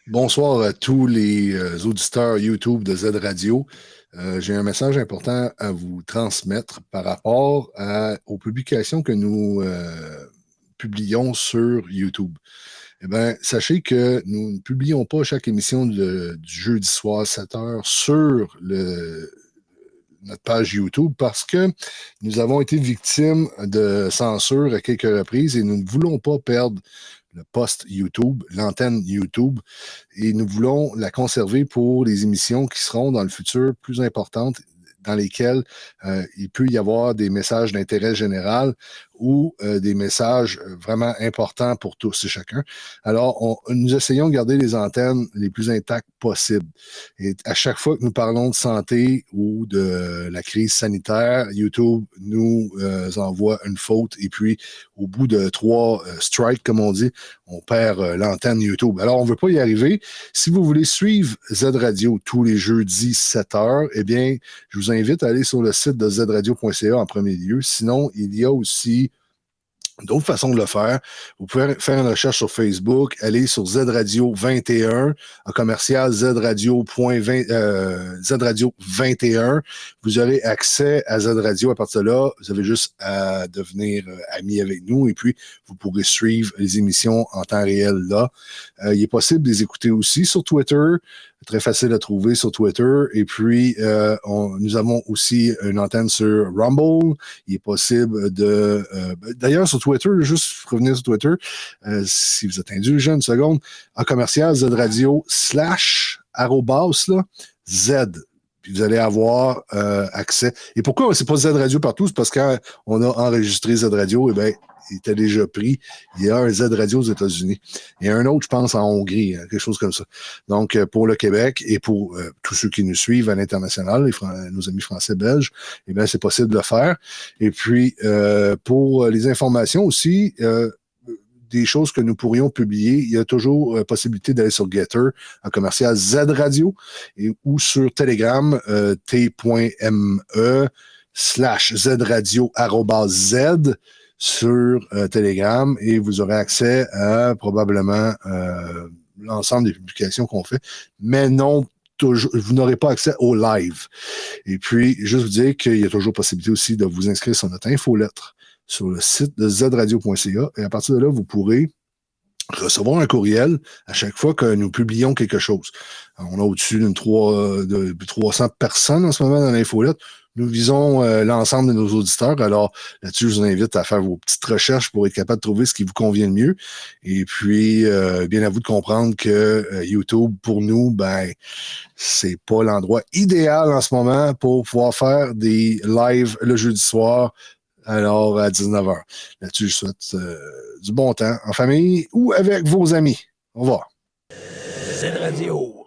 Bonsoir à tous les auditeurs YouTube de Z Radio. J'ai un message important à vous transmettre par rapport aux publications que nous publions sur YouTube. Eh bien, sachez que nous ne publions pas chaque émission du jeudi soir 7 heures sur notre page YouTube parce que nous avons été victimes de censure à quelques reprises et nous ne voulons pas perdre le post YouTube, l'antenne YouTube, et nous voulons la conserver pour les émissions qui seront dans le futur plus importantes, dans lesquelles il peut y avoir des messages d'intérêt général ou des messages vraiment importants pour tous et chacun. Alors, nous essayons de garder les antennes les plus intactes possibles. Et à chaque fois que nous parlons de santé ou de la crise sanitaire, YouTube nous envoie une faute et puis au bout de 3 strikes, comme on dit, on perd l'antenne YouTube. Alors, on ne veut pas y arriver. Si vous voulez suivre Z Radio tous les jeudis 7 heures, eh bien, je vous invite à aller sur le site de zradio.ca en premier lieu. Sinon, il y a aussi d'autres façons de le faire. Vous pouvez faire une recherche sur Facebook, aller sur Z Radio 21, en commercial Z Radio 21. Vous aurez accès à Z Radio à partir de là. Vous avez juste à devenir ami avec nous et puis vous pourrez suivre les émissions en temps réel là. Il est possible de les écouter aussi sur Twitter. Très facile à trouver sur Twitter. Et puis, nous avons aussi une antenne sur Rumble. Il est possible de... d'ailleurs, sur Twitter, juste revenir sur Twitter, si vous êtes indulgent une seconde, en commercial, Z Radio / arrobas, là, Z. Puis vous allez avoir accès. Et pourquoi c'est pas Z Radio partout? C'est parce que quand on a enregistré Z Radio, eh bien, il était déjà pris. Il y a un Z Radio aux États-Unis. Il y a un autre, je pense, en Hongrie, quelque chose comme ça. Donc, pour le Québec et pour tous ceux qui nous suivent à l'international, nos amis français-belges, eh bien, c'est possible de le faire. Et puis, pour les informations aussi, des choses que nous pourrions publier, il y a toujours possibilité d'aller sur Getter en commercial Z Radio ou sur Telegram t.me/zradio@z sur Telegram et vous aurez accès à probablement l'ensemble des publications qu'on fait, mais non toujours, vous n'aurez pas accès au live. Et puis, juste vous dire qu'il y a toujours possibilité aussi de vous inscrire sur notre infolettre sur le site de zradio.ca et à partir de là, vous pourrez recevoir un courriel à chaque fois que nous publions quelque chose. Alors, on a au-dessus de 300 personnes en ce moment dans l'infolette. Nous visons l'ensemble de nos auditeurs. Alors, là-dessus, je vous invite à faire vos petites recherches pour être capable de trouver ce qui vous convient le mieux. Et puis, bien à vous de comprendre que YouTube, pour nous, ben, c'est pas l'endroit idéal en ce moment pour pouvoir faire des lives le jeudi soir. Alors, à 19 heures. Là-dessus, je souhaite du bon temps en famille ou avec vos amis. Au revoir. Z Radio.